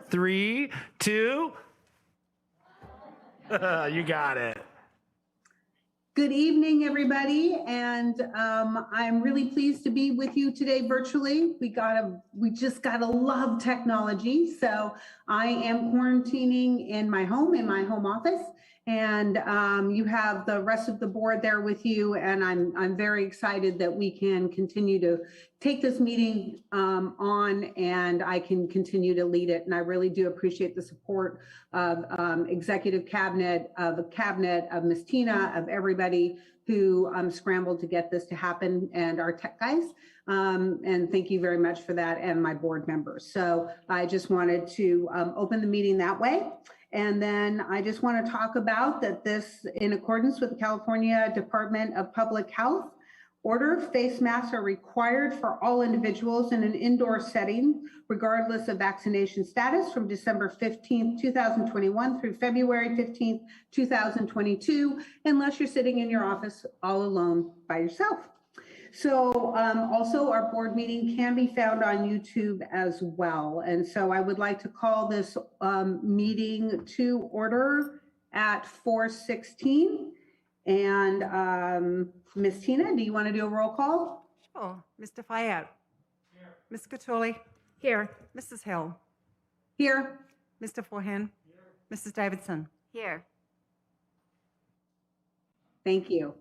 3, 2. You got it. Good evening, everybody, and I'm really pleased to be with you today virtually. We just gotta love technology. So I am quarantining in my home office, and you have the rest of the board there with you, and I'm very excited that we can continue to take this meeting on, and I can continue to lead it. And I really do appreciate the support of executive cabinet, of Ms. Tina, of everybody who scrambled to get this to happen, and our tech guys. And thank you very much for that, and my board members. So I just wanted to open the meeting that way. And then I just want to talk about that this, in accordance with the California Department of Public Health order, face masks are required for all individuals in an indoor setting, regardless of vaccination status, from December 15th, 2021 through February 15th, 2022, unless you're sitting in your office all alone by yourself. So also our board meeting can be found on YouTube as well. And so I would like to call this meeting to order at 4:16. And Ms. Tina, do you want to do a roll call? Sure. Mr. Fayette. Here. Ms. Catulli. Here. Mrs. Hill. Here. Mr. Forehand. Here. Mrs. Davidson. Here. Thank you.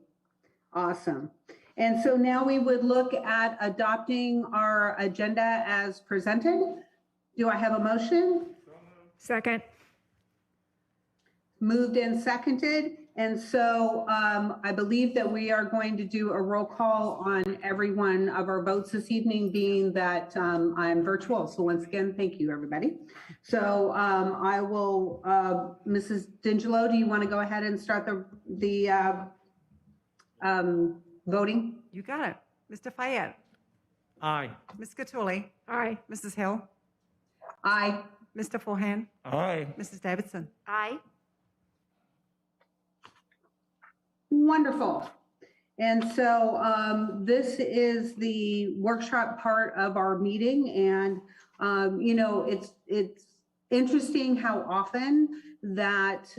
Awesome. And so now we would look at adopting our agenda as presented. Do I have a motion? Second. Moved and seconded. And so I believe that we are going to do a roll call on every one of our votes this evening, being that I'm virtual. So once again, thank you, everybody. So I will, Mrs. D'Angelo, do you want to go ahead and start the voting? You got it. Mr. Fayette. Aye. Ms. Catulli. Aye. Mrs. Hill. Aye. Mr. Forehand. Aye. Mrs. Davidson. Aye. Wonderful. And so this is the workshop part of our meeting. And, you know, it's interesting how often that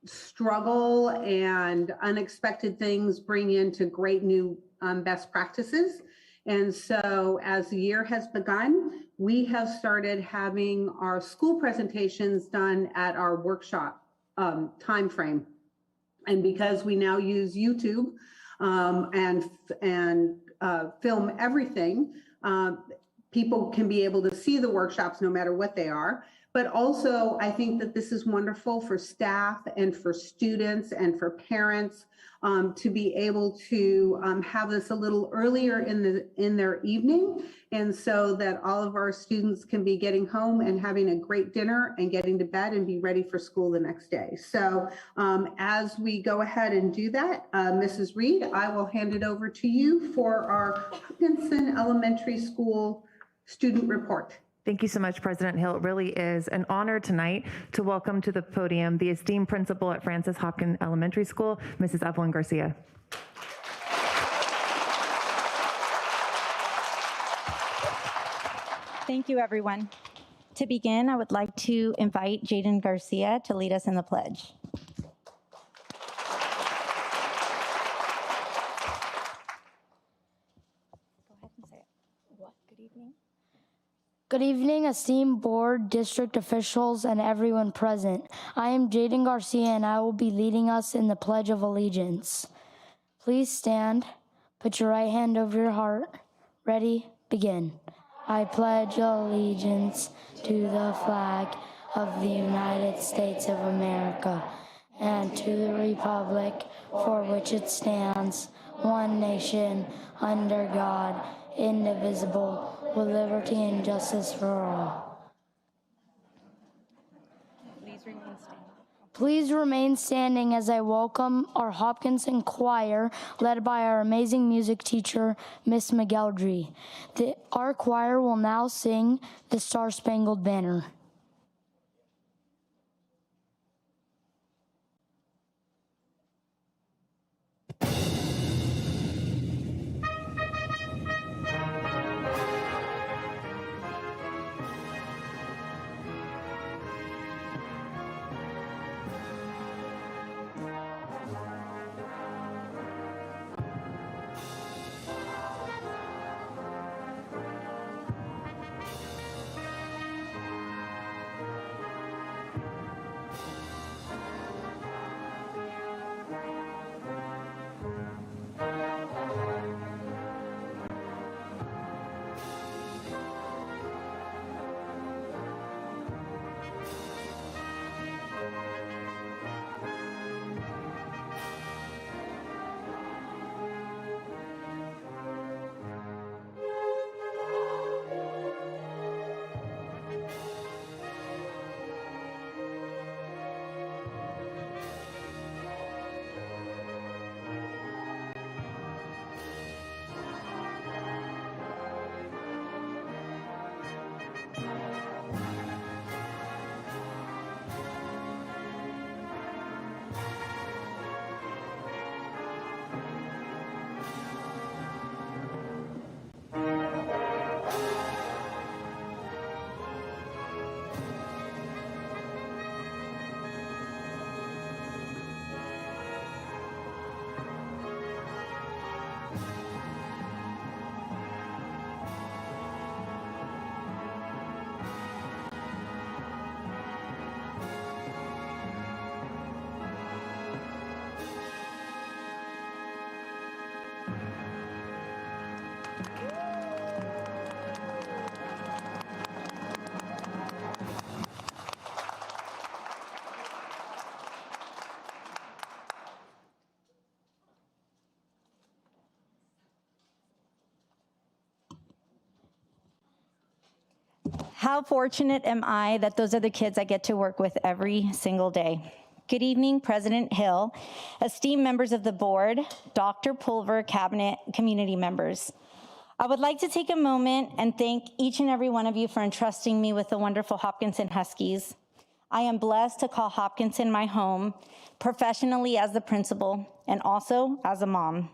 struggle and unexpected things bring into great new best practices. And so as the year has begun, we have started having our school presentations done at our workshop time frame. And because we now use YouTube and film everything, people can be able to see the workshops no matter what they are. But also, I think that this is wonderful for staff and for students and for parents to be able to have this a little earlier in their evening, and so that all of our students can be getting home and having a great dinner and getting to bed and be ready for school the next day. So as we go ahead and do that, Mrs. Reed, I will hand it over to you for our Hopkinson Elementary School student report. Thank you so much, President Hill. It really is an honor tonight to welcome to the podium the esteemed principal at Francis Hopkins Elementary School, Mrs. Evelyn Garcia. Thank you, everyone. To begin, I would like to invite Jaden Garcia to lead us in the pledge. Go ahead and say it. What? Good evening. Good evening, esteemed board, district officials, and everyone present. I am Jaden Garcia, and I will be leading us in the Pledge of Allegiance. Please stand, put your right hand over your heart. Ready, begin. I pledge allegiance to the flag of the United States of America and to the republic for which it stands, one nation, under God, indivisible, with liberty and justice for all. Please remain standing as I welcome our Hopkinson choir, led by our amazing music teacher, Miss McGeldry. Our choir will now sing the Star-Spangled Banner. How fortunate am I that those are the kids I get to work with every single day. Good evening, President Hill, esteemed members of the board, Dr. Pulver, cabinet, community members. I would like to take a moment and thank each and every one of you for entrusting me with the wonderful Hopkinson Huskies. I am blessed to call Hopkinson my home, professionally as the principal and also as a mom.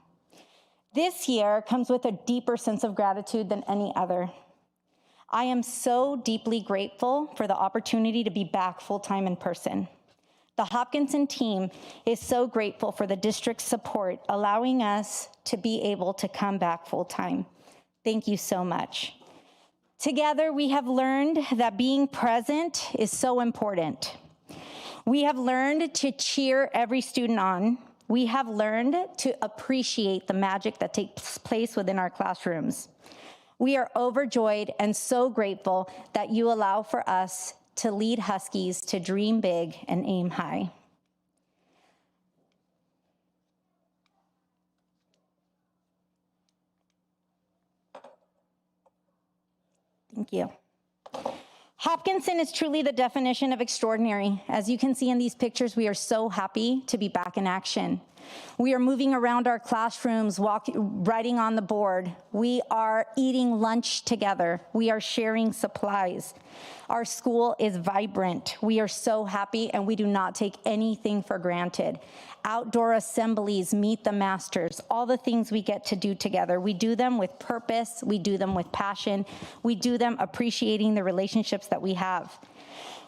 This year comes with a deeper sense of gratitude than any other. I am so deeply grateful for the opportunity to be back full-time in person. The Hopkinson team is so grateful for the district's support, allowing us to be able to come back full-time. Thank you so much. Together, we have learned that being present is so important. We have learned to cheer every student on. We have learned to appreciate the magic that takes place within our classrooms. We are overjoyed and so grateful that you allow for us to lead Huskies to dream big and aim high. Thank you. Hopkinson is truly the definition of extraordinary. As you can see in these pictures, we are so happy to be back in action. We are moving around our classrooms, writing on the board. We are eating lunch together. We are sharing supplies. Our school is vibrant. We are so happy, and we do not take anything for granted. Outdoor assemblies, meet the masters, all the things we get to do together. We do them with purpose. We do them with passion. We do them appreciating the relationships that we have.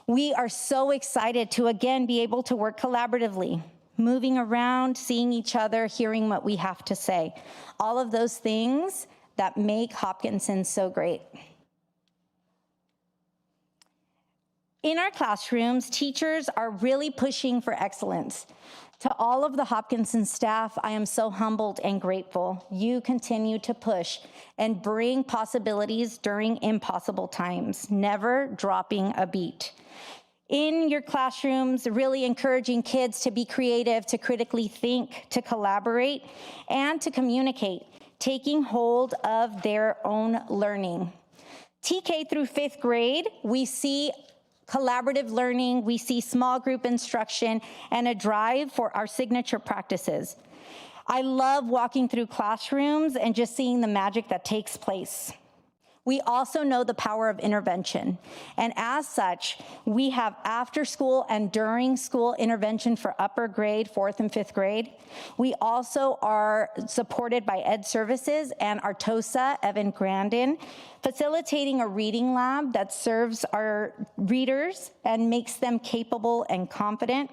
We are so excited to again be able to work collaboratively, moving around, seeing each other, hearing what we have to say. All of those things that make Hopkinson so great. In our classrooms, teachers are really pushing for excellence. To all of the Hopkinson staff, I am so humbled and grateful. You continue to push and bring possibilities during impossible times, never dropping a beat. In your classrooms, really encouraging kids to be creative, to critically think, to collaborate, and to communicate, taking hold of their own learning. TK through 5th grade, we see collaborative learning, we see small group instruction, and a drive for our signature practices. I love walking through classrooms and just seeing the magic that takes place. We also know the power of intervention, and as such, we have after school and during school intervention for upper grade, 4th and 5th grade. We also are supported by Ed Services and our TOSA, Evan Grandin, facilitating a reading lab that serves our readers and makes them capable and confident.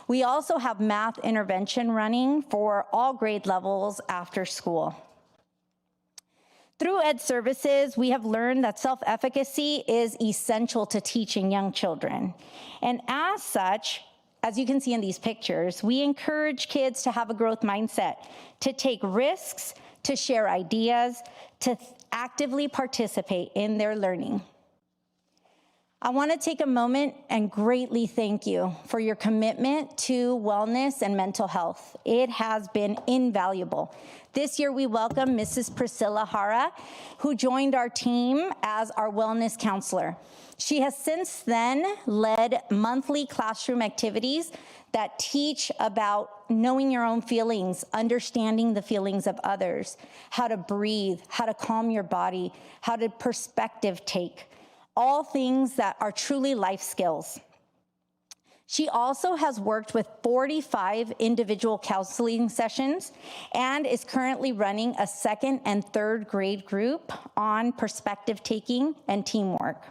We also have math intervention running for all grade levels after school. Through Ed Services, we have learned that self-efficacy is essential to teaching young children. And as such, as you can see in these pictures, we encourage kids to have a growth mindset, to take risks, to share ideas, to actively participate in their learning. I want to take a moment and greatly thank you for your commitment to wellness and mental health. It has been invaluable. This year, we welcome Mrs. Priscilla Hara, who joined our team as our wellness counselor. She has since then led monthly classroom activities that teach about knowing your own feelings, understanding the feelings of others, how to breathe, how to calm your body, how to perspective take, all things that are truly life skills. She also has worked with 45 individual counseling sessions and is currently running a 2nd and 3rd grade group on perspective taking and teamwork.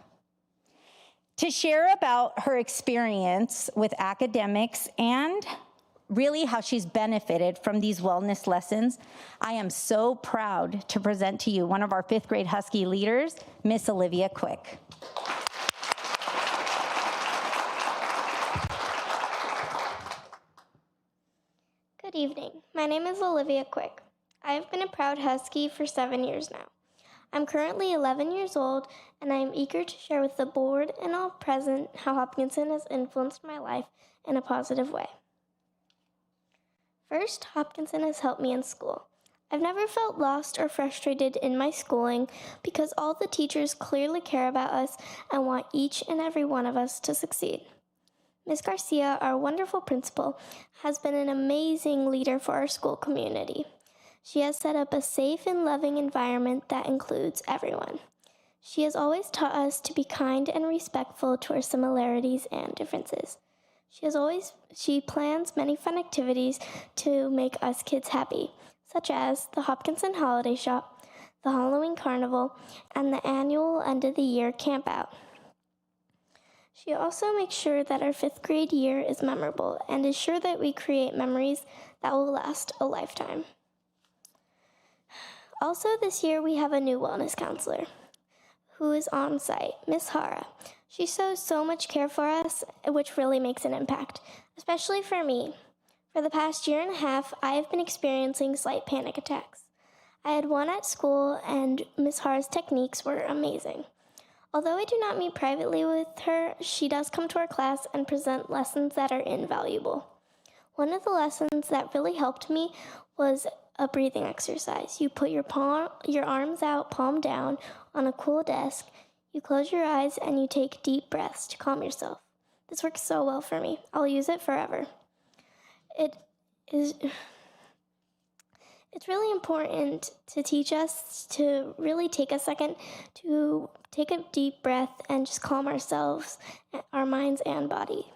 To share about her experience with academics and really how she's benefited from these wellness lessons, I am so proud to present to you one of our 5th grade Husky leaders, Miss Olivia Quick. Good evening. My name is Olivia Quick. I have been a proud Husky for 7 years now. I'm currently 11 years old, and I am eager to share with the board and all present how Hopkinson has influenced my life in a positive way. First, Hopkinson has helped me in school. I've never felt lost or frustrated in my schooling because all the teachers clearly care about us and want each and every one of us to succeed. Ms. Garcia, our wonderful principal, has been an amazing leader for our school community. She has set up a safe and loving environment that includes everyone. She has always taught us to be kind and respectful to our similarities and differences. She plans many fun activities to make us kids happy, such as the Hopkinson Holiday Shop, the Halloween Carnival, and the annual end-of-the-year camp out. She also makes sure that our 5th grade year is memorable and is sure that we create memories that will last a lifetime. Also this year we have a new wellness counselor who is on site, Miss Hara. She shows so much care for us, which really makes an impact, especially for me. For the past year and a half, I have been experiencing slight panic attacks. I had one at school, and Miss Hara's techniques were amazing. Although I do not meet privately with her, she does come to our class and present lessons that are invaluable. One of the lessons that really helped me was a breathing exercise. You put your arms out, palm down, on a cool desk. You close your eyes and you take deep breaths to calm yourself. This works so well for me. I'll use it forever. It's really important to teach us to really take a second to take a deep breath and just calm ourselves, our minds and body.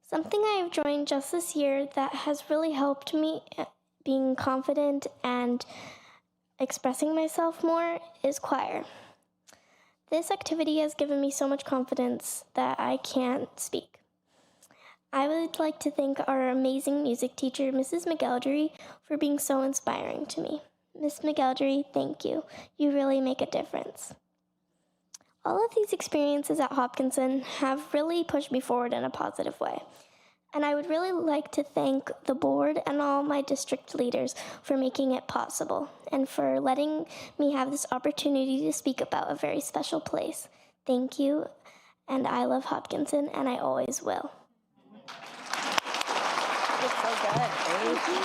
Something I have joined just this year that has really helped me being confident and expressing myself more is choir. This activity has given me so much confidence that I can't speak. I would like to thank our amazing music teacher, Mrs. McElderry, for being so inspiring to me. Miss McElderry, thank you. You really make a difference. All of these experiences at Hopkinson have really pushed me forward in a positive way. And I would really like to thank the board and all my district leaders for making it possible and for letting me have this opportunity to speak about a very special place. Thank you, and I love Hopkinson, and I always will. It's so good. Thank you.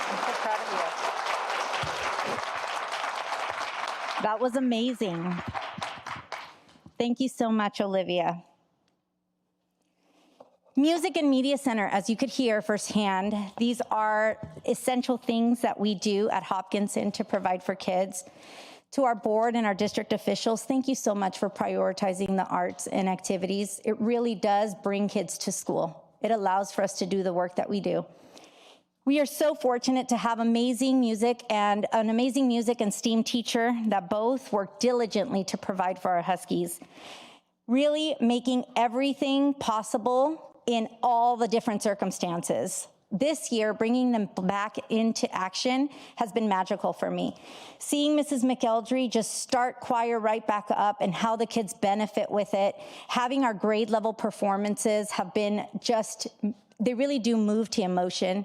I'm so proud of you. That was amazing. Thank you so much, Olivia. Music and Media Center, as you could hear firsthand, these are essential things that we do at Hopkinson to provide for kids. To our board and our district officials, thank you so much for prioritizing the arts and activities. It really does bring kids to school. It allows for us to do the work that we do. We are so fortunate to have amazing music and STEAM teacher that both work diligently to provide for our Huskies, really making everything possible in all the different circumstances. This year, bringing them back into action has been magical for me. Seeing Mrs. McElderry just start choir right back up and how the kids benefit with it, having our grade level performances have been just, they really do move to emotion.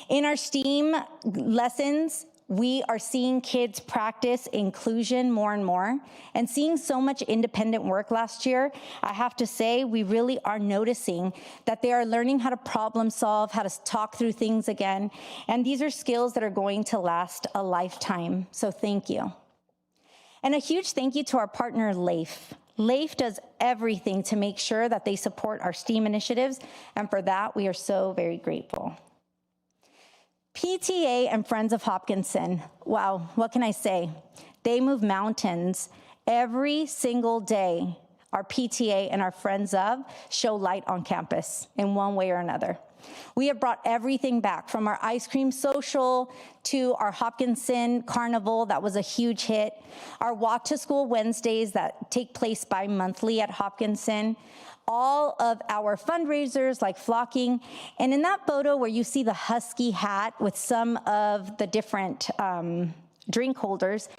In our STEAM lessons, we are seeing kids practice inclusion more and more, and seeing so much independent work last year, I have to say we really are noticing that they are learning how to problem solve, how to talk through things again, and these are skills that are going to last a lifetime, so thank you. And a huge thank you to our partner, LAIF. LAIF does everything to make sure that they support our STEAM initiatives, and for that, we are so very grateful. PTA and Friends of Hopkinson, wow, what can I say? They move mountains. Every single day, our PTA and our Friends of show light on campus in one way or another. We have brought everything back, from our ice cream social to our Hopkinson Carnival, that was a huge hit, our Walk to School Wednesdays that take place bi-monthly at Hopkinson, all of our fundraisers like flocking, and in that photo where you see the Husky hat with some of the different drink holders,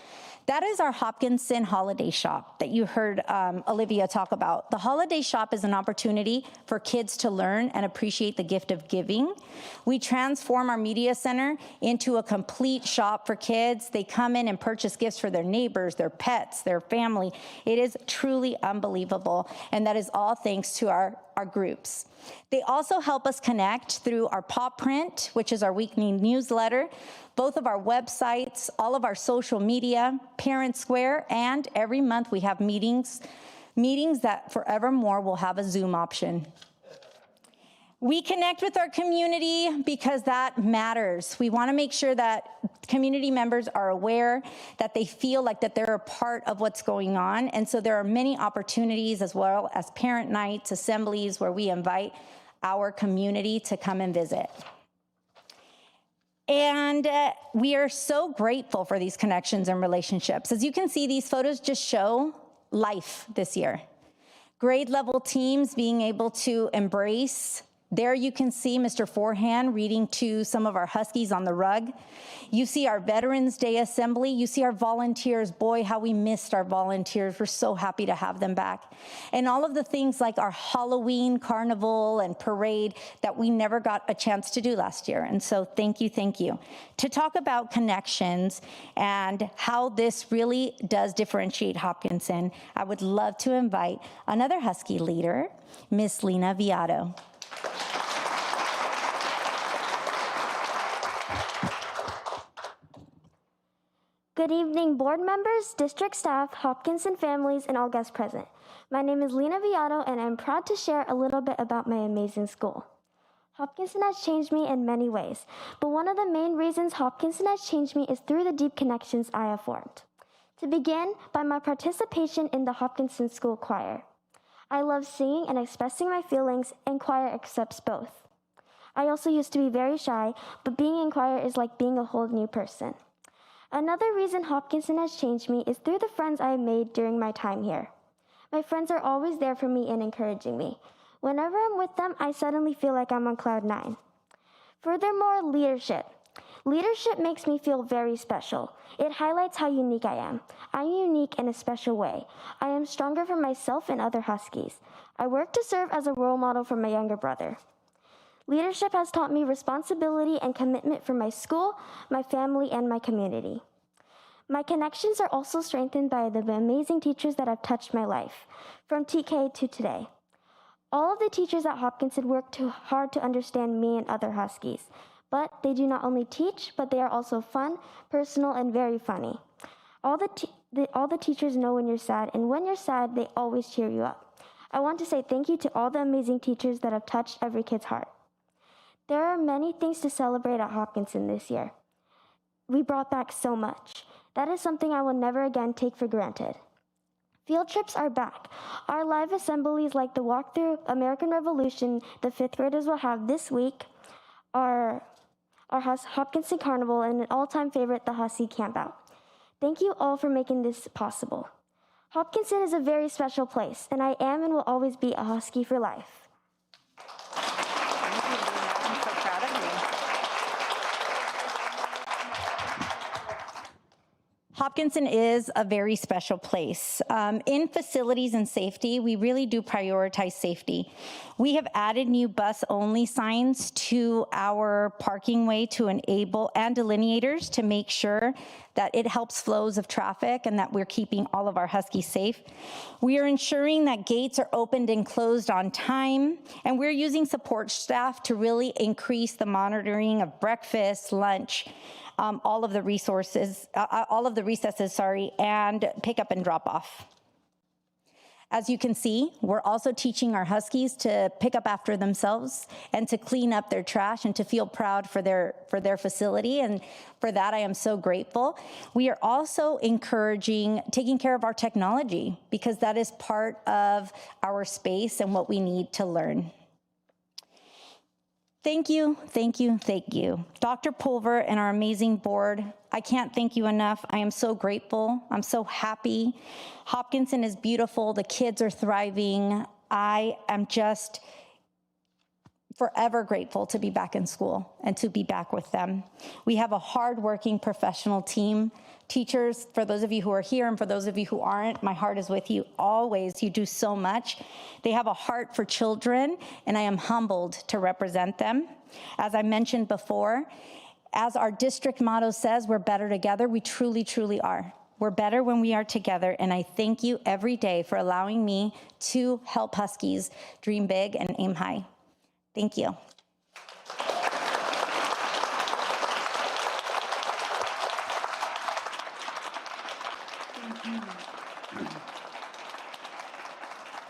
that is our Hopkinson Holiday Shop that you heard Olivia talk about. The Holiday Shop is an opportunity for kids to learn and appreciate the gift of giving. We transform our media center into a complete shop for kids. They come in and purchase gifts for their neighbors, their pets, their family. It is truly unbelievable, and that is all thanks to our groups. They also help us connect through our Paw Print, which is our weekly newsletter, both of our websites, all of our social media, Parent Square, and every month we have meetings that forevermore will have a Zoom option. We connect with our community because that matters. We want to make sure that community members are aware, that they feel like that they're a part of what's going on. And so there are many opportunities, as well as parent nights, assemblies, where we invite our community to come and visit. And we are so grateful for these connections and relationships. As you can see, these photos just show life this year. Grade level teams being able to embrace. There you can see Mr. Forehand reading to some of our Huskies on the rug. You see our Veterans Day assembly. You see our volunteers. Boy, how we missed our volunteers. We're so happy to have them back. And all of the things like our Halloween carnival and parade that we never got a chance to do last year. And so thank you, thank you. To talk about connections and how this really does differentiate Hopkinson, I would love to invite another Husky leader, Miss Lena Viato. Good evening, board members, district staff, Hopkinson families, and all guests present. My name is Lena Viato, and I'm proud to share a little bit about my amazing school. Hopkinson has changed me in many ways, but one of the main reasons Hopkinson has changed me is through the deep connections I have formed. To begin, by my participation in the Hopkinson School Choir. I love singing and expressing my feelings, and choir accepts both. I also used to be very shy, but being in choir is like being a whole new person. Another reason Hopkinson has changed me is through the friends I have made during my time here. My friends are always there for me and encouraging me. Whenever I'm with them, I suddenly feel like I'm on cloud 9. Furthermore, leadership. Leadership makes me feel very special. It highlights how unique I am. I'm unique in a special way. I am stronger for myself and other Huskies. I work to serve as a role model for my younger brother. Leadership has taught me responsibility and commitment for my school, my family, and my community. My connections are also strengthened by the amazing teachers that have touched my life, from TK to today. All of the teachers at Hopkinson work too hard to understand me and other Huskies, but they do not only teach, but they are also fun, personal, and very funny. All the teachers know when you're sad, and when you're sad, they always cheer you up. I want to say thank you to all the amazing teachers that have touched every kid's heart. There are many things to celebrate at Hopkinson this year. We brought back so much. That is something I will never again take for granted. Field trips are back. Our live assemblies like the walkthrough American Revolution the 5th graders will have this week, our Hopkinson Carnival, and an all-time favorite, the Husky Campout. Thank you all for making this possible. Hopkinson is a very special place, and I am and will always be a Husky for life. Hopkinson is a very special place. In facilities and safety, we really do prioritize safety. We have added new bus-only signs to our parking way to enable, and delineators to make sure that it helps flows of traffic and that we're keeping all of our Huskies safe. We are ensuring that gates are opened and closed on time, and we're using support staff to really increase the monitoring of breakfast, lunch, all of the recesses, and pick up and drop off. As you can see, we're also teaching our Huskies to pick up after themselves and to clean up their trash and to feel proud for their facility. And for that, I am so grateful. We are also encouraging taking care of our technology because that is part of our space and what we need to learn. Thank you, thank you, thank you. Dr. Pulver and our amazing board, I can't thank you enough. I am so grateful. I'm so happy. Hopkinson is beautiful. The kids are thriving. I am just forever grateful to be back in school and to be back with them. We have a hardworking professional team. Teachers, for those of you who are here and for those of you who aren't, my heart is with you always. You do so much. They have a heart for children, and I am humbled to represent them. As I mentioned before, as our district motto says, we're better together. We truly, truly are. We're better when we are together, and I thank you every day for allowing me to help Huskies dream big and aim high. Thank you.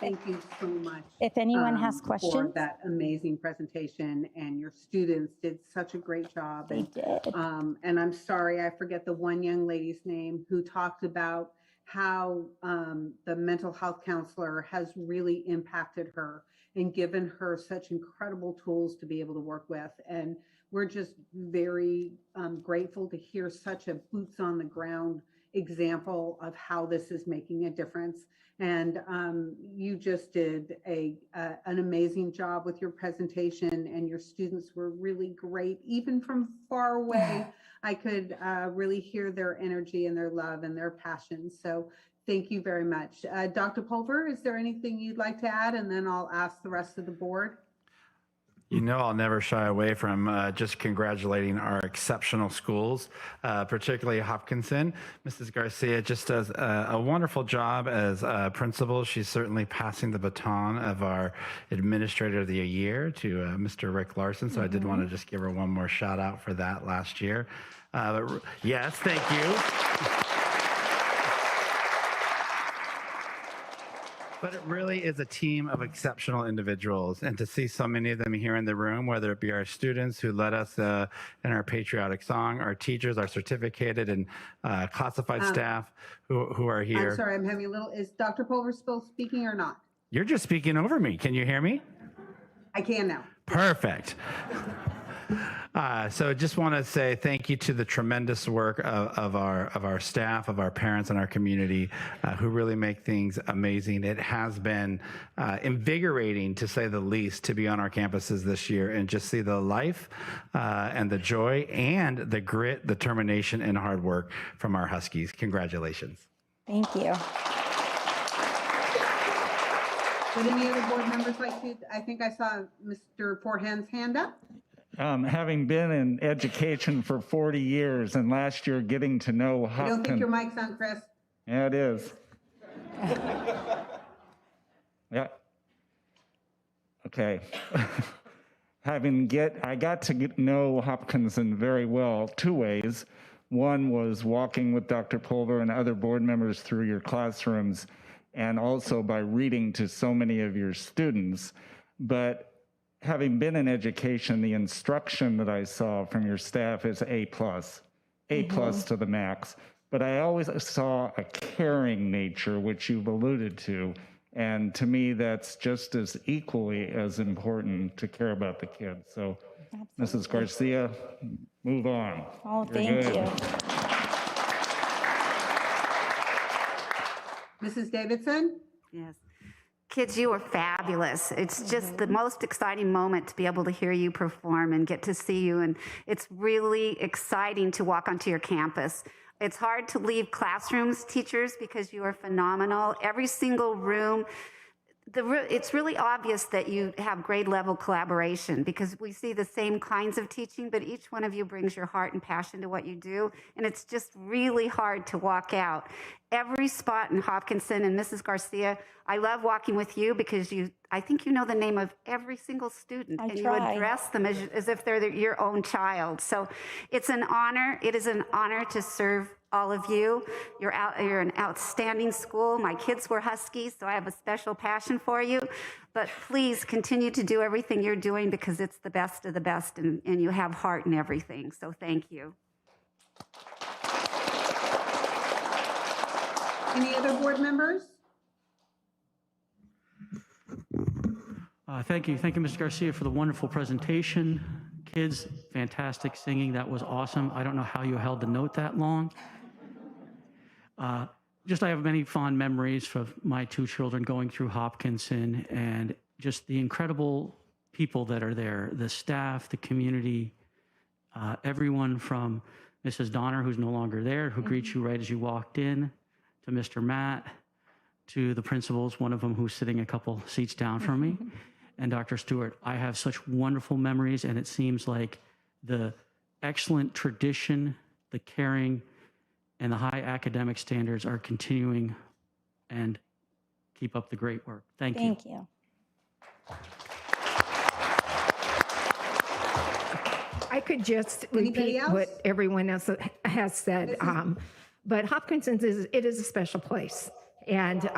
Thank you so much. If anyone has for questions. that amazing presentation, and your students did such a great job. They did. And I'm sorry, I forget the one young lady's name who talked about how the mental health counselor has really impacted her and given her such incredible tools to be able to work with. And we're just very grateful to hear such a boots on the ground example of how this is making a difference. And you just did an amazing job with your presentation, and your students were really great. Even from far away, I could really hear their energy and their love and their passion. So thank you very much. Dr. Pulver, is there anything you'd like to add? And then I'll ask the rest of the board. You know, I'll never shy away from just congratulating our exceptional schools, particularly Hopkinson. Mrs. Garcia just does a wonderful job as principal. She's certainly passing the baton of our Administrator of the Year to Mr. Rick Larson. So I did want to just give her one more shout out for that last year. Yes, thank you. But it really is a team of exceptional individuals, and to see so many of them here in the room, whether it be our students who led us in our patriotic song, our teachers, our certificated and classified staff who are here. I'm sorry, I'm having a little, is Dr. Pulver still speaking or not? You're just speaking over me. Can you hear me? I can now. Perfect. So just want to say thank you to the tremendous work of our staff, of our parents, and our community who really make things amazing. It has been invigorating, to say the least, to be on our campuses this year and just see the life and the joy and the grit, determination, and hard work from our Huskies. Congratulations. Thank you. Would any other board members like to? I think I saw Mr. Forhan's hand up. Having been in education for 40 years and last year getting to know I don't think your mic's on, Chris. Yeah, it is. Yeah. Okay. I got to know Hopkinson very well 2 ways. One was walking with Dr. Pulver and other board members through your classrooms, and also by reading to so many of your students. But having been in education, the instruction that I saw from your staff is A+, to the max. But I always saw a caring nature, which you've alluded to. And to me, that's just as equally as important to care about the kids. So, Mrs. Garcia, move on. Oh, You're thank good. you. Mrs. Davidson? Yes. Kids, you are fabulous. It's just the most exciting moment to be able to hear you perform and get to see you. And it's really exciting to walk onto your campus. It's hard to leave classrooms, teachers, because you are phenomenal. Every single room, it's really obvious that you have grade level collaboration, because we see the same kinds of teaching, but each one of you brings your heart and passion to what you do. And it's just really hard to walk out. Every spot in Hopkinson, and Mrs. Garcia, I love walking with you because I think you know the name of every single student, and you address them as if they're your own child. So it's an honor. It is an honor to serve all of you. You're an outstanding school. My kids were Huskies, so I have a special passion for you. But please continue to do everything you're doing, because it's the best of the best, and you have heart in everything. So thank you. Any other board members? Thank you, Mr. Garcia, for the wonderful presentation. Kids, fantastic singing. That was awesome. I don't know how you held the note that long. I have many fond memories of my 2 children going through Hopkinson, and just the incredible people that are there, the staff, the community, everyone from Mrs. Donner, who's no longer there, who greets you right as you walked in, to Mr. Matt, to the principals, one of them who's sitting a couple seats down from me, and Dr. Stewart. I have such wonderful memories, and it seems like the excellent tradition, the caring, and the high academic standards are continuing, and keep up the great work. Thank you. Thank you. I could just repeat what everyone else has said, but Hopkinson is a special place. And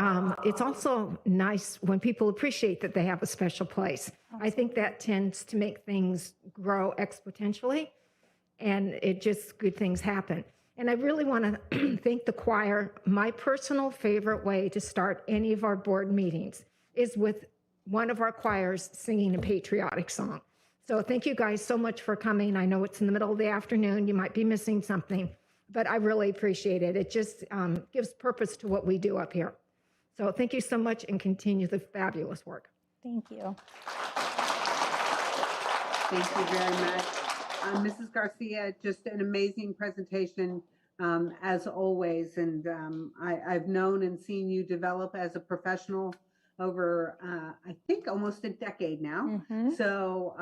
it's also nice when people appreciate that they have a special place. I think that tends to make things grow exponentially, and good things happen. And I really want to thank the choir. My personal favorite way to start any of our board meetings is with one of our choirs singing a patriotic song. So thank you guys so much for coming. I know it's in the middle of the afternoon. You might be missing something, but I really appreciate it. It just gives purpose to what we do up here. So thank you so much, and continue the fabulous work. Thank you. Thank you very much. Mrs. Garcia, just an amazing presentation as always. And I've known and seen you develop as a professional over, I think, almost a decade now. So,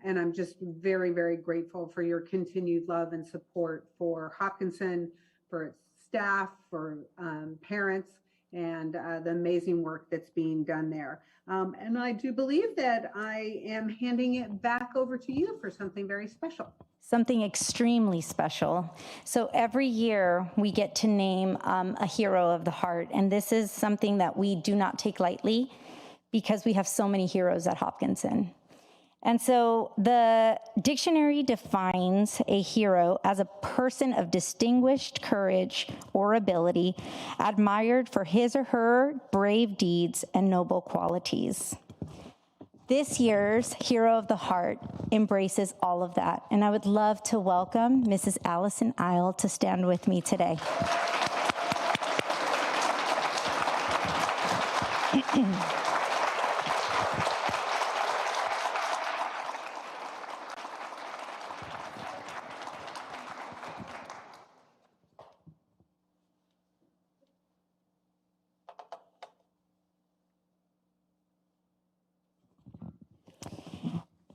and I'm just very, very grateful for your continued love and support for Hopkinson, for its staff, for parents, and the amazing work that's being done there. And I do believe that I am handing it back over to you for something very special. Something extremely special. So every year we get to name a hero of the heart, and this is something that we do not take lightly because we have so many heroes at Hopkinson. And so the dictionary defines a hero as a person of distinguished courage or ability, admired for his or her brave deeds and noble qualities. This year's Hero of the Heart embraces all of that, and I would love to welcome Mrs. Allison Isle to stand with me today.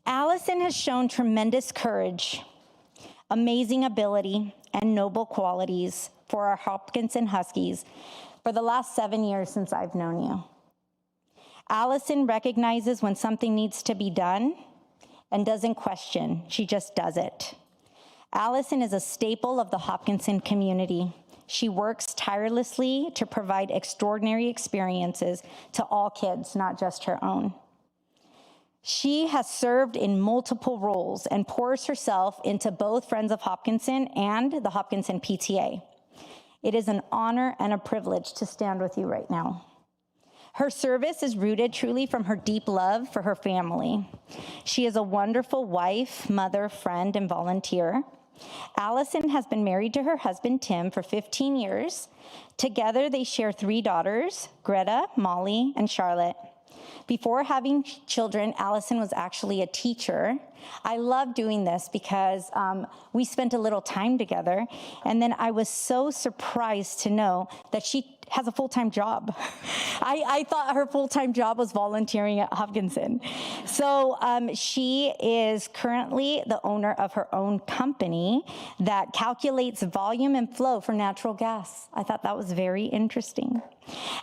Allison has shown tremendous courage, amazing ability, and noble qualities for our Hopkinson Huskies for the last 7 years since I've known you. Allison recognizes when something needs to be done and doesn't question, she just does it. Allison is a staple of the Hopkinson community. She works tirelessly to provide extraordinary experiences to all kids, not just her own. She has served in multiple roles and pours herself into both Friends of Hopkinson and the Hopkinson PTA. It is an honor and a privilege to stand with you right now. Her service is rooted truly from her deep love for her family. She is a wonderful wife, mother, friend, and volunteer. Allison has been married to her husband, Tim, for 15 years. Together, they share 3 daughters, Greta, Molly, and Charlotte. Before having children, Allison was actually a teacher. I love doing this because we spent a little time together, and then I was so surprised to know that she has a full-time job. I thought her full-time job was volunteering at Hopkinson. So she is currently the owner of her own company that calculates volume and flow for natural gas. I thought that was very interesting.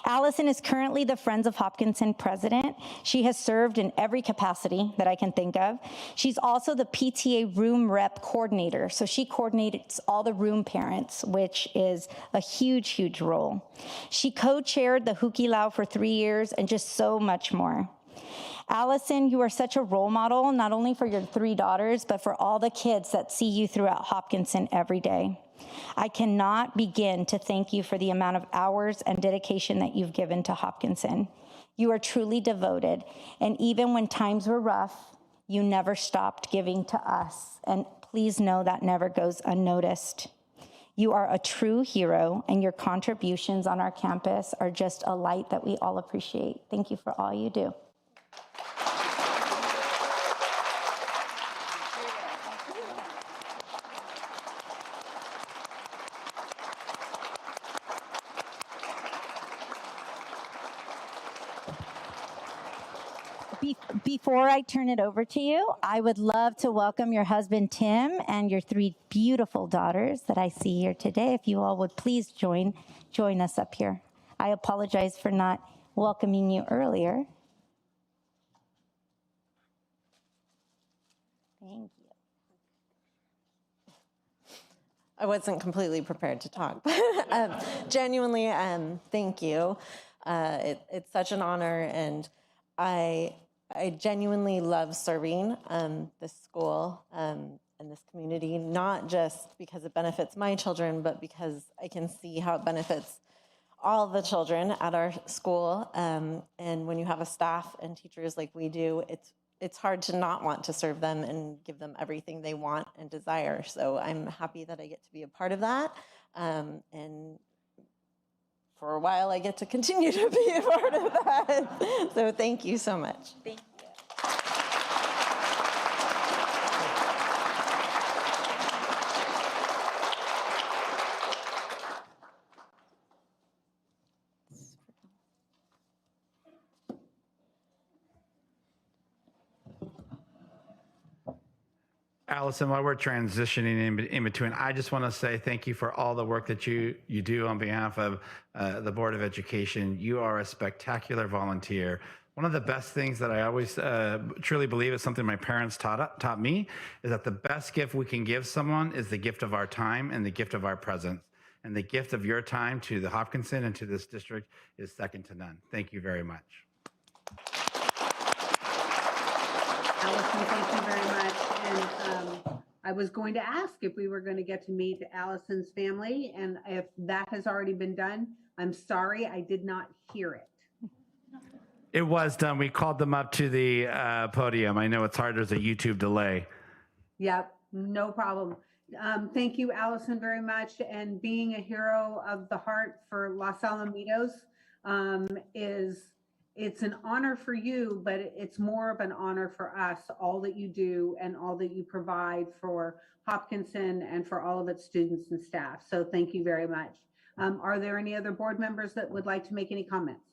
Allison is currently the Friends of Hopkinson president. She has served in every capacity that I can think of. She's also the PTA room rep coordinator. So she coordinates all the room parents, which is a huge, huge role. She co-chaired the Hukilau for 3 years and just so much more. Allison, you are such a role model, not only for your 3 daughters, but for all the kids that see you throughout Hopkinson every day. I cannot begin to thank you for the amount of hours and dedication that you've given to Hopkinson. You are truly devoted, and even when times were rough, you never stopped giving to us, and please know that never goes unnoticed. You are a true hero, and your contributions on our campus are just a light that we all appreciate. Thank you for all you do. Before I turn it over to you, I would love to welcome your husband, Tim, and your 3 beautiful daughters that I see here today. If you all would please join us up here. I apologize for not welcoming you earlier. Thank you. I wasn't completely prepared to talk, but genuinely, thank you. It's such an honor, and I genuinely love serving this school and this community, not just because it benefits my children, but because I can see how it benefits all the children at our school. And when you have a staff and teachers like we do, it's hard to not want to serve them and give them everything they want and desire. So I'm happy that I get to be a part of that. And for a while, I get to continue to be a part of that. So thank you so much. Thank you. Allison, while we're transitioning in between, I just want to say thank you for all the work that you do on behalf of the Board of Education. You are a spectacular volunteer. One of the best things that I always truly believe is something my parents taught me is that the best gift we can give someone is the gift of our time and the gift of our presence. And the gift of your time to the Hopkinson and to this district is second to none. Thank you very much. Allison, thank you very much. And I was going to ask if we were going to get to meet Allison's family, and if that has already been done, I'm sorry, I did not hear it. It was done. We called them up to the podium. I know it's hard. There's a YouTube delay. Yep, no problem. Thank you, Allison, very much. And being a hero of the heart for Los Alamitos it's an honor for you, but it's more of an honor for us, all that you do and all that you provide for Hopkinson and for all of its students and staff. So thank you very much. Are there any other board members that would like to make any comments?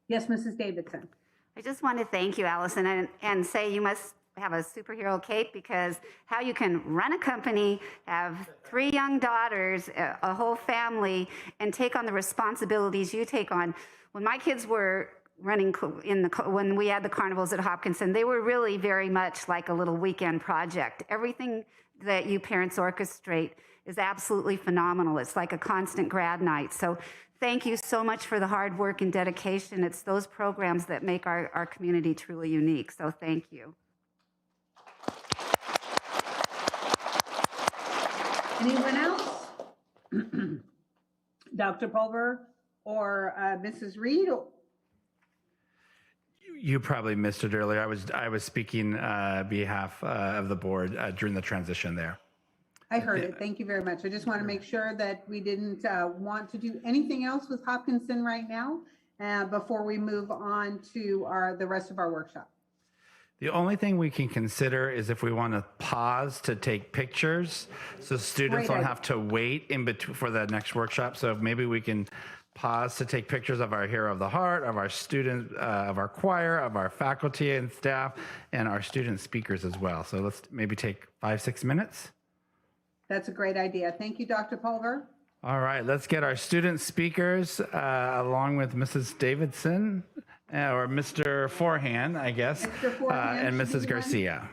Yes, Mrs. Davidson. I just want to thank you, Allison, and say you must have a superhero cape, because how you can run a company, have 3 young daughters, a whole family, and take on the responsibilities you take on. When my kids were running when we had the carnivals at Hopkinson, they were really very much like a little weekend project. Everything that you parents orchestrate is absolutely phenomenal. It's like a constant grad night. So thank you so much for the hard work and dedication. It's those programs that make our community truly unique. So thank you. Anyone else? Dr. Pulver or Mrs. Reed? You probably missed it earlier. I was speaking behalf of the board during the transition there. I heard it. Thank you very much. I just want to make sure that we didn't want to do anything else with Hopkinson right now before we move on to the rest of our workshop. The only thing we can consider is if we want to pause to take pictures, so students don't have to wait in between for the next workshop. So maybe we can pause to take pictures of our Hero of the Heart, of our students, of our choir, of our faculty and staff, and our student speakers as well. So let's maybe take 5-6 minutes. That's a great idea. Thank you, Dr. Pulver. All right, let's get our student speakers along with Mrs. Davidson. Or Mr. Forehand, I guess, and Mrs. Garcia.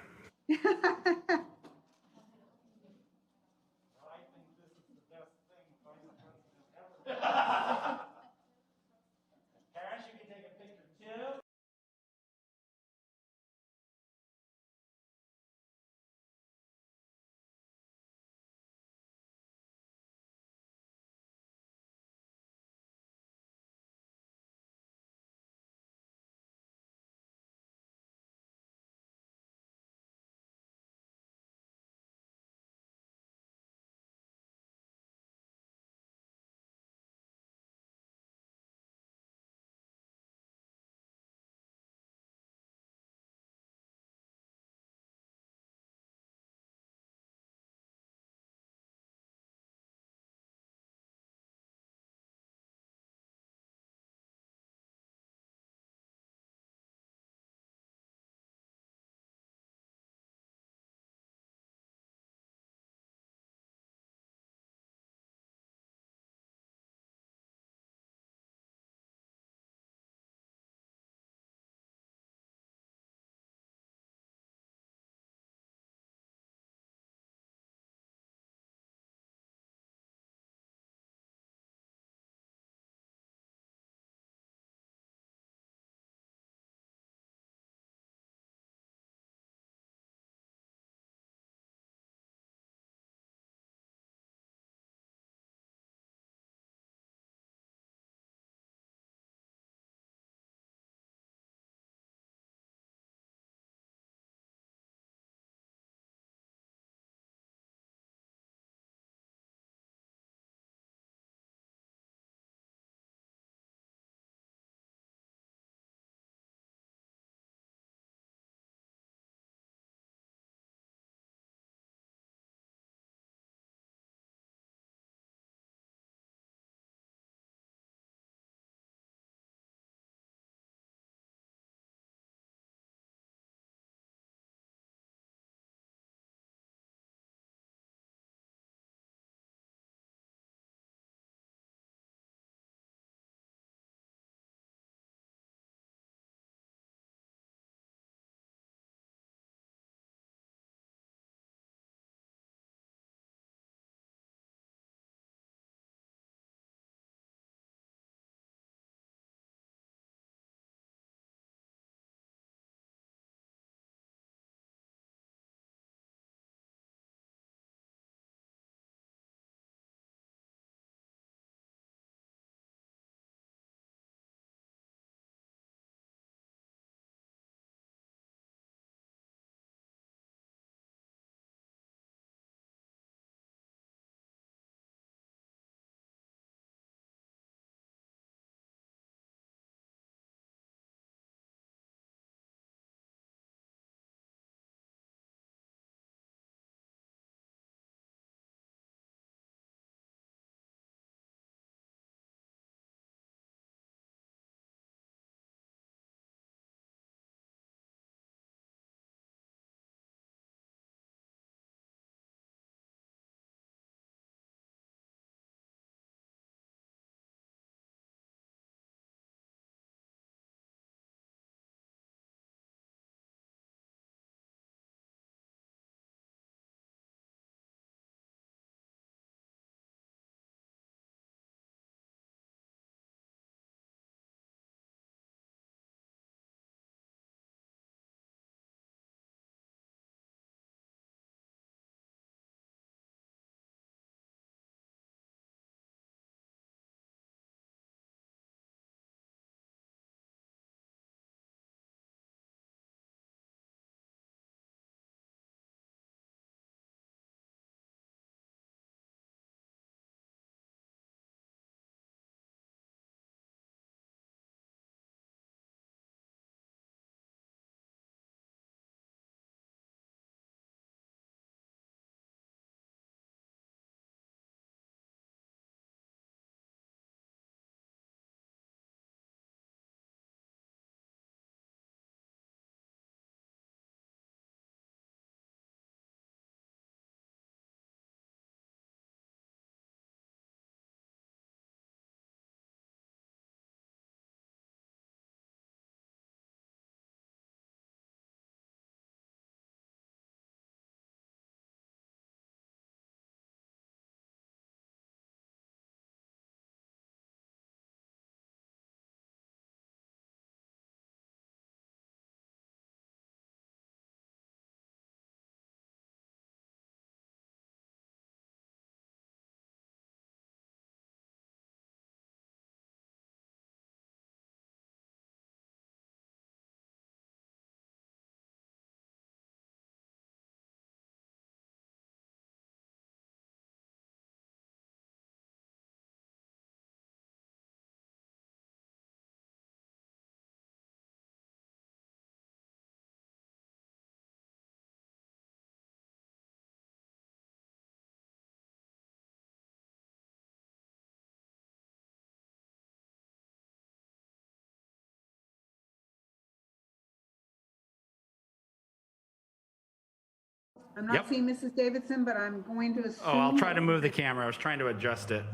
I'm not Yep. seeing Mrs. Davidson, but I'm going to assume. Oh, I'll try to move the camera. I was trying to adjust it.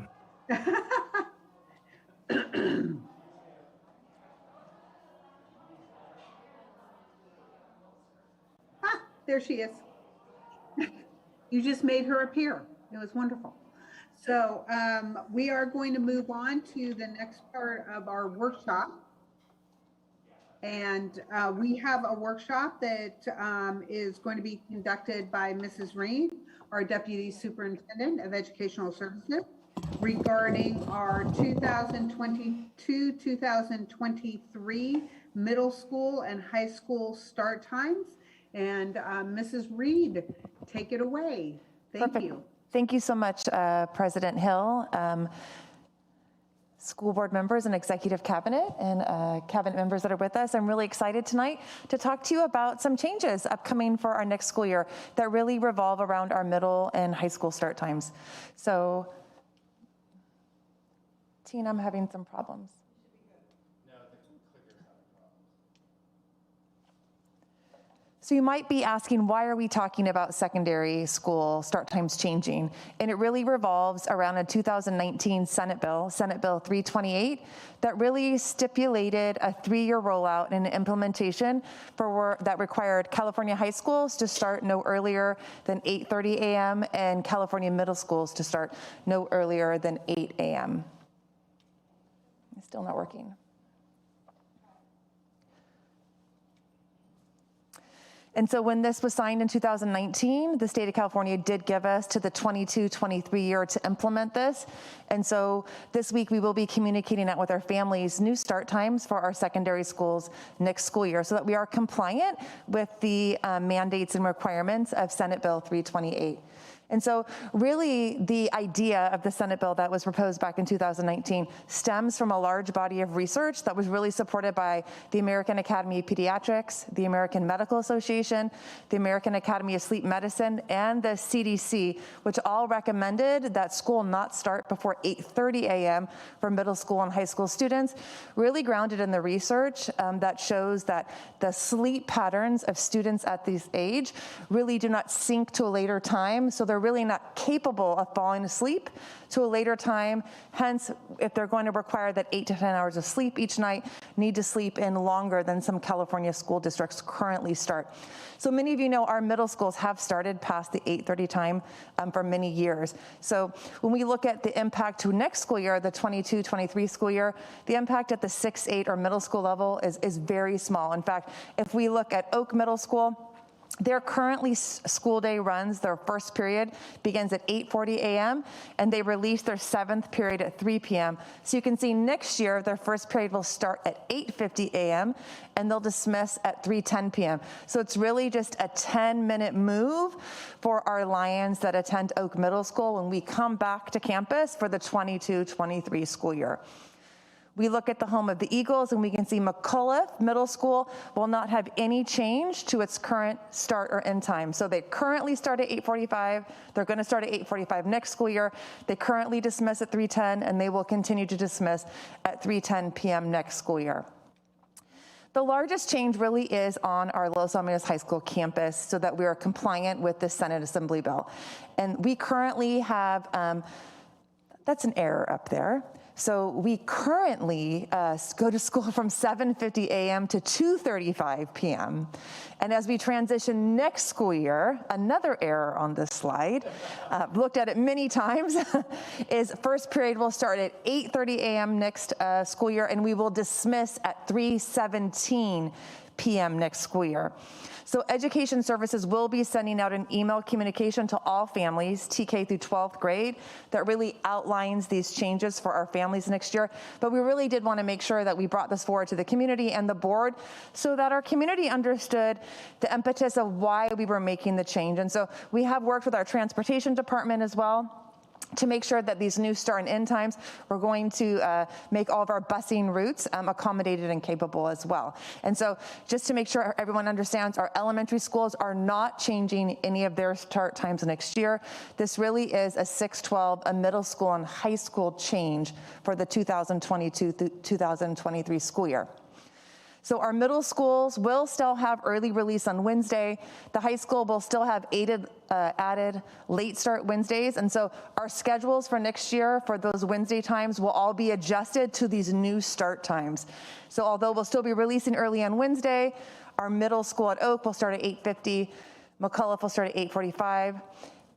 There she is. You just made her appear. It was wonderful. So we are going to move on to the next part of our workshop. And we have a workshop that is going to be conducted by Mrs. Reed, our Deputy Superintendent of Educational Services, regarding our 2022-2023 middle school and high school start times. And Mrs. Reed, take it away. Thank you. Thank you so much, President Hill, school board members and executive cabinet and cabinet members that are with us. I'm really excited tonight to talk to you about some changes upcoming for our next school year that really revolve around our middle and high school start times. So, Tina, I'm having some problems. So you might be asking, why are we talking about secondary school start times changing? And it really revolves around a 2019 Senate Bill 328, that really stipulated a 3-year rollout and implementation that required California high schools to start no earlier than 8:30 a.m. and California middle schools to start no earlier than 8 a.m. It's still not working. And so when this was signed in 2019, the state of California did give us to the 22-23 year to implement this. And so this week we will be communicating out with our families new start times for our secondary schools next school year so that we are compliant with the mandates and requirements of Senate Bill 328. And so really the idea of the Senate bill that was proposed back in 2019 stems from a large body of research that was really supported by the American Academy of Pediatrics, the American Medical Association, the American Academy of Sleep Medicine, and the CDC, which all recommended that school not start before 8:30 a.m. for middle school and high school students, really grounded in the research that shows that the sleep patterns of students at this age really do not sync to a later time, so they're really not capable of falling asleep to a later time. Hence, if they're going to require that 8 to 10 hours of sleep each night, need to sleep in longer than some California school districts currently start. So many of you know our middle schools have started past the 8:30 time for many years. So when we look at the impact to next school year, the 22-23 school year, the impact at the 6-8 or middle school level is very small. In fact, if we look at Oak Middle School, their currently school day runs, their first period begins at 8:40 a.m. and they release their 7th period at 3 p.m. So you can see next year their first period will start at 8:50 a.m. and they'll dismiss at 3:10 p.m. So it's really just a 10-minute move for our Lions that attend Oak Middle School when we come back to campus for the 22-23 school year. We look at the home of the Eagles and we can see McCullough Middle School will not have any change to its current start or end time. So they currently start at 8:45. They're going to start at 8:45 next school year. They currently dismiss at 3:10 and they will continue to dismiss at 3:10 p.m. next school year. The largest change really is on our Los Alamitos High School campus so that we are compliant with the Senate Assembly bill. And we currently have, that's an error up there. So we currently go to school from 7:50 a.m. to 2:35 p.m. And as we transition next school year, another error on this slide, looked at it many times, is first period will start at 8:30 a.m. next school year, and we will dismiss at 3:17 p.m. next school year. So Education Services will be sending out an email communication to all families, TK through 12th grade, that really outlines these changes for our families next year. But we really did want to make sure that we brought this forward to the community and the board so that our community understood the impetus of why we were making the change. And so we have worked with our transportation department as well to make sure that these new start and end times, we're going to make all of our busing routes accommodated and capable as well. And so just to make sure everyone understands, our elementary schools are not changing any of their start times next year. This really is a 6-12, a middle school and high school change for the 2022-2023 school year. So our middle schools will still have early release on Wednesday. The high school will still have added late start Wednesdays. And so our schedules for next year for those Wednesday times will all be adjusted to these new start times. So although we'll still be releasing early on Wednesday, our middle school at Oak will start at 8:50, McCullough will start at 8:45.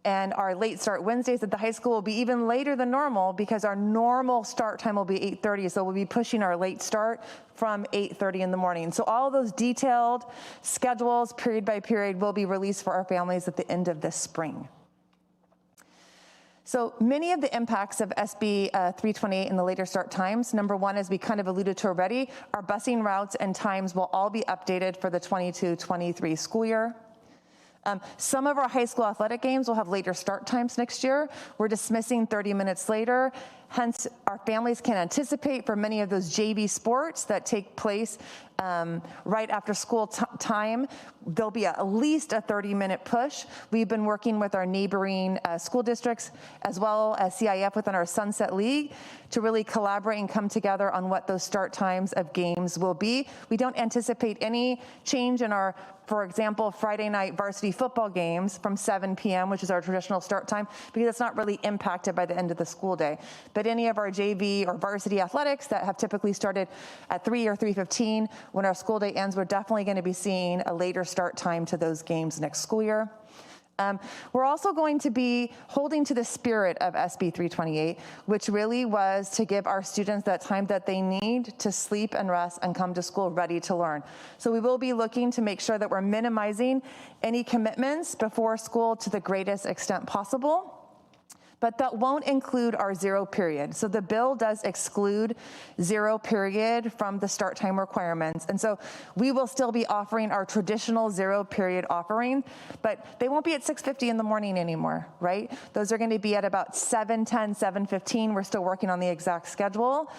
And our late start Wednesdays at the high school will be even later than normal because our normal start time will be 8:30. So we'll be pushing our late start from 8:30 in the morning. So all those detailed schedules, period by period, will be released for our families at the end of this spring. So many of the impacts of SB 328 and the later start times, number one, as we kind of alluded to already, our busing routes and times will all be updated for the 22-23 school year. Some of our high school athletic games will have later start times next year. We're dismissing 30 minutes later. Hence, our families can anticipate for many of those JV sports that take place right after school time. There'll be at least a 30-minute push. We've been working with our neighboring school districts as well as CIF within our Sunset League to really collaborate and come together on what those start times of games will be. We don't anticipate any change in our, for example, Friday night varsity football games from 7 p.m., which is our traditional start time, because it's not really impacted by the end of the school day. But any of our JV or varsity athletics that have typically started at 3 or 3:15, when our school day ends, we're definitely going to be seeing a later start time to those games next school year. We're also going to be holding to the spirit of SB 328, which really was to give our students that time that they need to sleep and rest and come to school ready to learn. So we will be looking to make sure that we're minimizing any commitments before school to the greatest extent possible. But that won't include our zero period. So the bill does exclude zero period from the start time requirements. And so we will still be offering our traditional zero period offering, but they won't be at 6:50 in the morning anymore, right? Those are going to be at about 7:10, 7:15. We're still working on the exact schedule,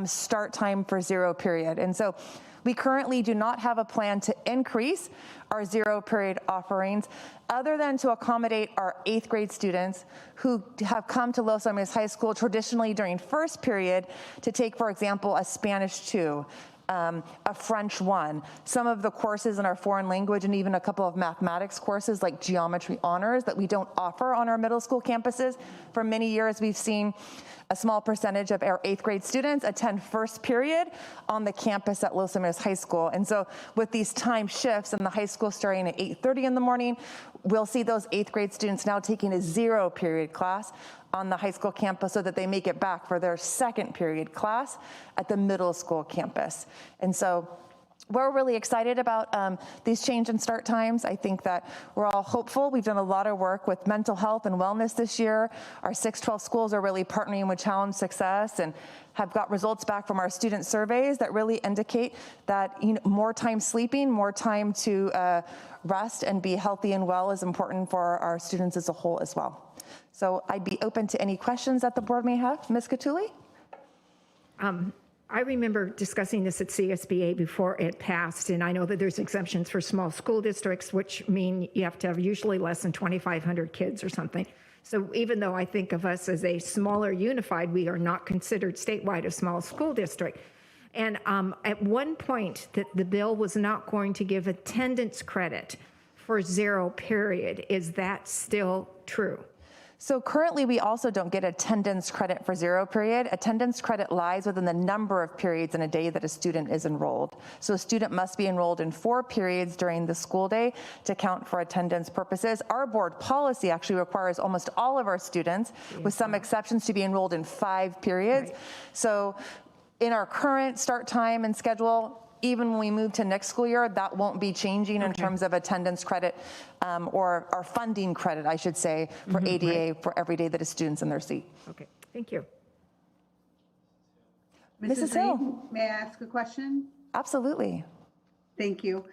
start time for zero period. And so we currently do not have a plan to increase our zero period offerings other than to accommodate our 8th grade students who have come to Los Alamitos High School traditionally during first period to take, for example, a Spanish 2, a French 1, some of the courses in our foreign language, and even a couple of mathematics courses like geometry honors that we don't offer on our middle school campuses. For many years, we've seen a small percentage of our 8th grade students attend first period on the campus at Los Alamitos High School. And so with these time shifts and the high school starting at 8:30 in the morning, we'll see those 8th grade students now taking a zero period class on the high school campus so that they make it back for their second period class at the middle school campus. And so we're really excited about these change in start times. I think that we're all hopeful. We've done a lot of work with mental health and wellness this year. Our 612 schools are really partnering with Challenge Success and have got results back from our student surveys that really indicate that more time sleeping, more time to rest and be healthy and well is important for our students as a whole as well. So I'd be open to any questions that the board may have. Ms. Catulli? I remember discussing this at CSBA before it passed, and I know that there's exemptions for small school districts, which mean you have to have usually less than 2,500 kids or something. So even though I think of us as a smaller unified, we are not considered statewide a small school district. And at one point, the bill was not going to give attendance credit for zero period. Is that still true? So currently, we also don't get attendance credit for zero period. Attendance credit lies within the number of periods in a day that a student is enrolled. So a student must be enrolled in 4 periods during the school day to count for attendance purposes. Our board policy actually requires almost all of our students, with some exceptions, to be enrolled in 5 periods. Right. So in our current start time and schedule, even when we move to next school year, that won't be changing in terms of attendance credit or our funding credit, I should say, for ADA for every day that a student's in their seat. Okay, thank you. Mrs. Hill, may I ask a question? Absolutely. Thank you.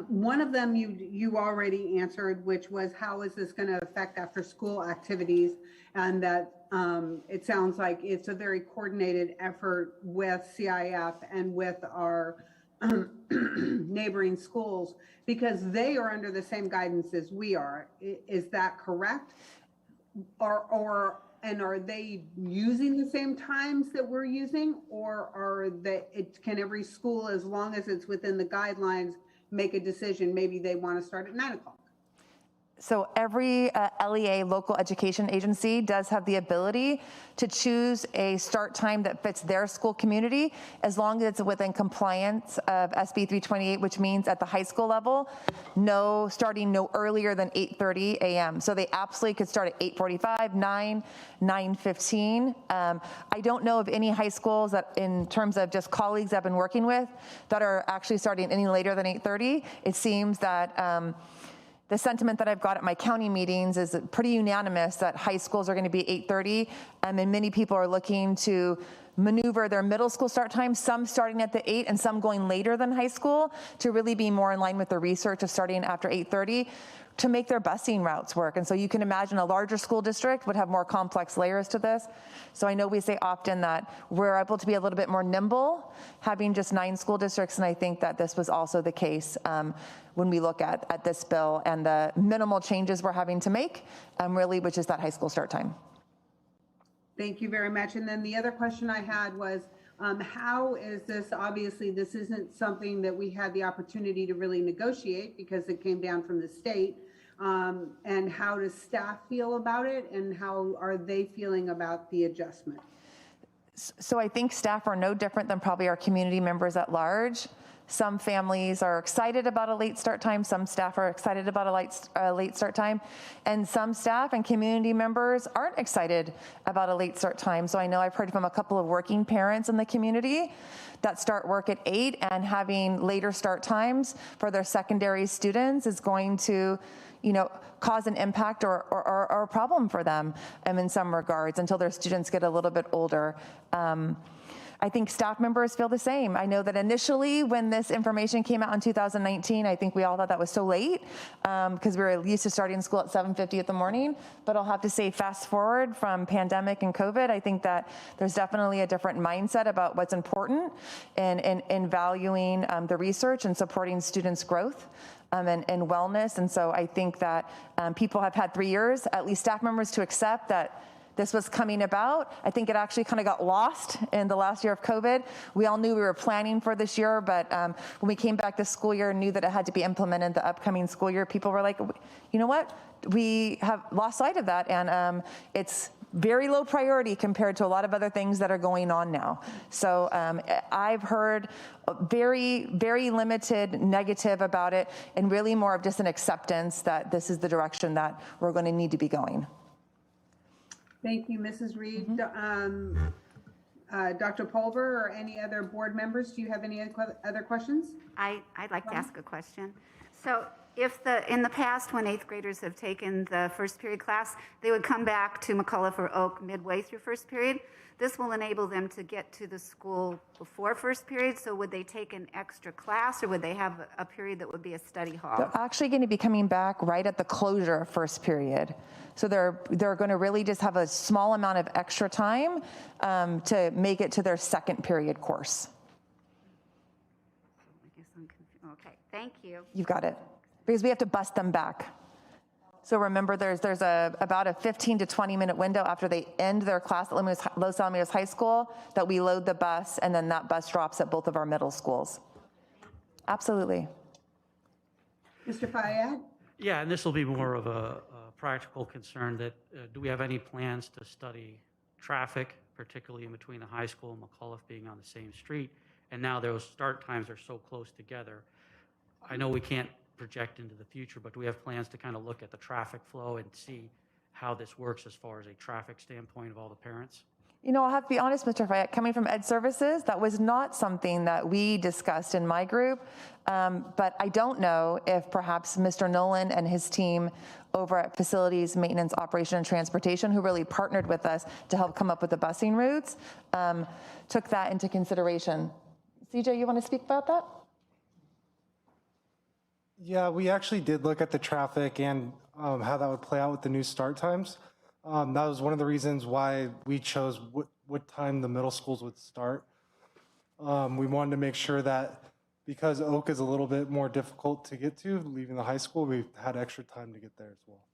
One of them you already answered, which was how is this going to affect after school activities? And that it sounds like it's a very coordinated effort with CIF and with our neighboring schools, because they are under the same guidance as we are. Is that correct? Or and are they using the same times that we're using, or can every school, as long as it's within the guidelines, make a decision? Maybe they want to start at 9 o'clock. So every LEA, local education agency, does have the ability to choose a start time that fits their school community, as long as it's within compliance of SB 328, which means at the high school level, starting no earlier than 8:30 a.m. So they absolutely could start at 8:45, 9, 9:15. I don't know of any high schools that, in terms of just colleagues I've been working with, that are actually starting any later than 8:30. It seems that the sentiment that I've got at my county meetings is pretty unanimous that high schools are going to be 8:30, and many people are looking to maneuver their middle school start time, some starting at the 8 and some going later than high school, to really be more in line with the research of starting after 8:30 to make their busing routes work. And so you can imagine a larger school district would have more complex layers to this. So I know we say often that we're able to be a little bit more nimble, having just 9 school districts, and I think that this was also the case when we look at this bill and the minimal changes we're having to make, really, which is that high school start time. Thank you very much. And then the other question I had was, how is this, obviously this isn't something that we had the opportunity to really negotiate because it came down from the state, and how does staff feel about it, and how are they feeling about the adjustment? So I think staff are no different than probably our community members at large. Some families are excited about a late start time. Some staff are excited about a late start time. And some staff and community members aren't excited about a late start time. So I know I've heard from a couple of working parents in the community that start work at 8, and having later start times for their secondary students is going to, cause an impact or a problem for them in some regards until their students get a little bit older. I think staff members feel the same. I know that initially when this information came out in 2019, I think we all thought that was so late because we were used to starting school at 7:50 in the morning. But I'll have to say, fast forward from pandemic and COVID, I think that there's definitely a different mindset about what's important in valuing the research and supporting students' growth and wellness. And so I think that people have had 3 years, at least staff members, to accept that this was coming about. I think it actually kind of got lost in the last year of COVID. We all knew we were planning for this year, but when we came back this school year and knew that it had to be implemented the upcoming school year, people were like, you know what? We have lost sight of that, and it's very low priority compared to a lot of other things that are going on now. So I've heard very, very limited negative about it, and really more of just an acceptance that this is the direction that we're going to need to be going. Thank you, Mrs. Reed. Dr. Pulver or any other board members, do you have any other questions? I'd like to ask a question. So if in the past, when 8th graders have taken the first period class, they would come back to McCullough or Oak midway through first period. This will enable them to get to the school before first period. So would they take an extra class, or would they have a period that would be a study hall? They're actually going to be coming back right at the closure of first period. So they're going to really just have a small amount of extra time to make it to their second period course. I guess I'm confused. Okay, thank you. You've got it. Because we have to bus them back. So remember, there's about a 15 to 20 minute window after they end their class at Los Alamitos High School that we load the bus, and then that bus drops at both of our middle schools. Absolutely. Mr. Fayad? Yeah, and this will be more of a practical concern that do we have any plans to study traffic, particularly in between the high school and McCullough being on the same street? And now those start times are so close together. I know we can't project into the future, but do we have plans to kind of look at the traffic flow and see how this works as far as a traffic standpoint of all the parents? I'll have to be honest, Mr. Fayette, coming from Ed Services, that was not something that we discussed in my group. But I don't know if perhaps Mr. Nolan and his team over at Facilities, Maintenance, Operation, and Transportation, who really partnered with us to help come up with the busing routes, took that into consideration. CJ, you want to speak about that? Yeah, we actually did look at the traffic and how that would play out with the new start times. That was one of the reasons why we chose what time the middle schools would start. We wanted to make sure that because Oak is a little bit more difficult to get to, leaving the high school, we had extra time to get there as well.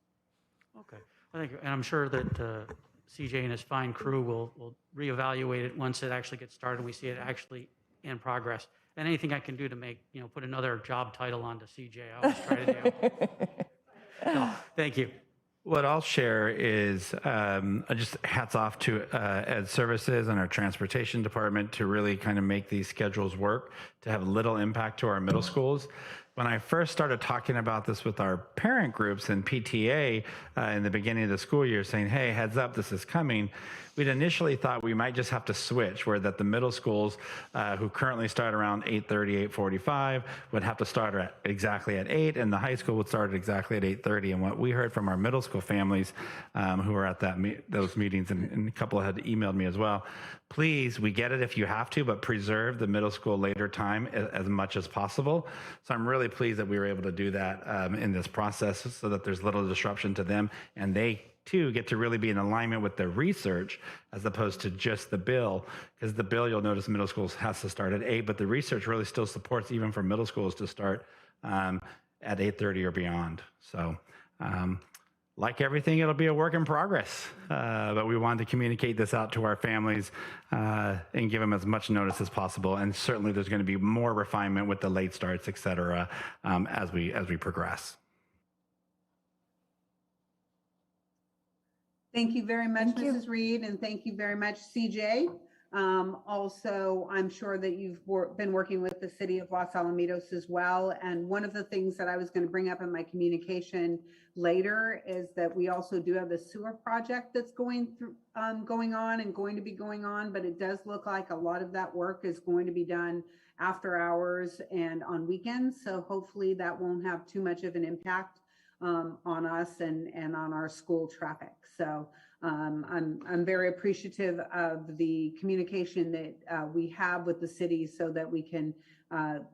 Okay, I think, and I'm sure that CJ and his fine crew will reevaluate it once it actually gets started and we see it actually in progress. And anything I can do to make, put another job title onto CJ, I always try to do. So, thank you. What I'll share is just hats off to Ed Services and our transportation department to really kind of make these schedules work, to have little impact to our middle schools. When I first started talking about this with our parent groups and PTA in the beginning of the school year, saying, hey, heads up, this is coming, we'd initially thought we might just have to switch, where that the middle schools who currently start around 8:30, 8:45 would have to start exactly at 8, and the high school would start exactly at 8:30. And what we heard from our middle school families who were at those meetings, and a couple had emailed me as well, please, we get it if you have to, but preserve the middle school later time as much as possible. So I'm really pleased that we were able to do that in this process so that there's little disruption to them, and they too get to really be in alignment with the research as opposed to just the bill, because the bill, you'll notice middle schools has to start at 8, but the research really still supports even for middle schools to start at 8:30 or beyond. So like everything, it'll be a work in progress, but we wanted to communicate this out to our families and give them as much notice as possible. And certainly there's going to be more refinement with the late starts, et cetera, as we progress. Thank you very much, Mrs. Reed, and thank you very much, CJ. Also, I'm sure that you've been working with the city of Los Alamitos as well. And one of the things that I was going to bring up in my communication later is that we also do have the sewer project that's going on and going to be going on, but it does look like a lot of that work is going to be done after hours and on weekends. So hopefully that won't have too much of an impact on us and on our school traffic. So I'm very appreciative of the communication that we have with the city so that we can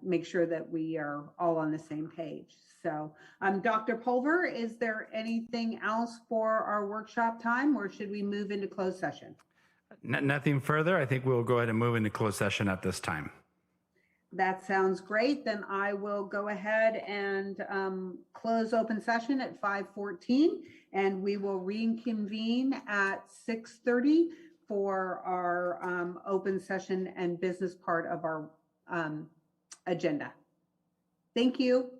make sure that we are all on the same page. So Dr. Pulver, is there anything else for our workshop time, or should we move into closed session? Nothing further. I think we'll go ahead and move into closed session at this time. That sounds great. Then I will go ahead and close open session at 5:14, and we will reconvene at 6:30 for our open session and business part of our agenda. Thank you.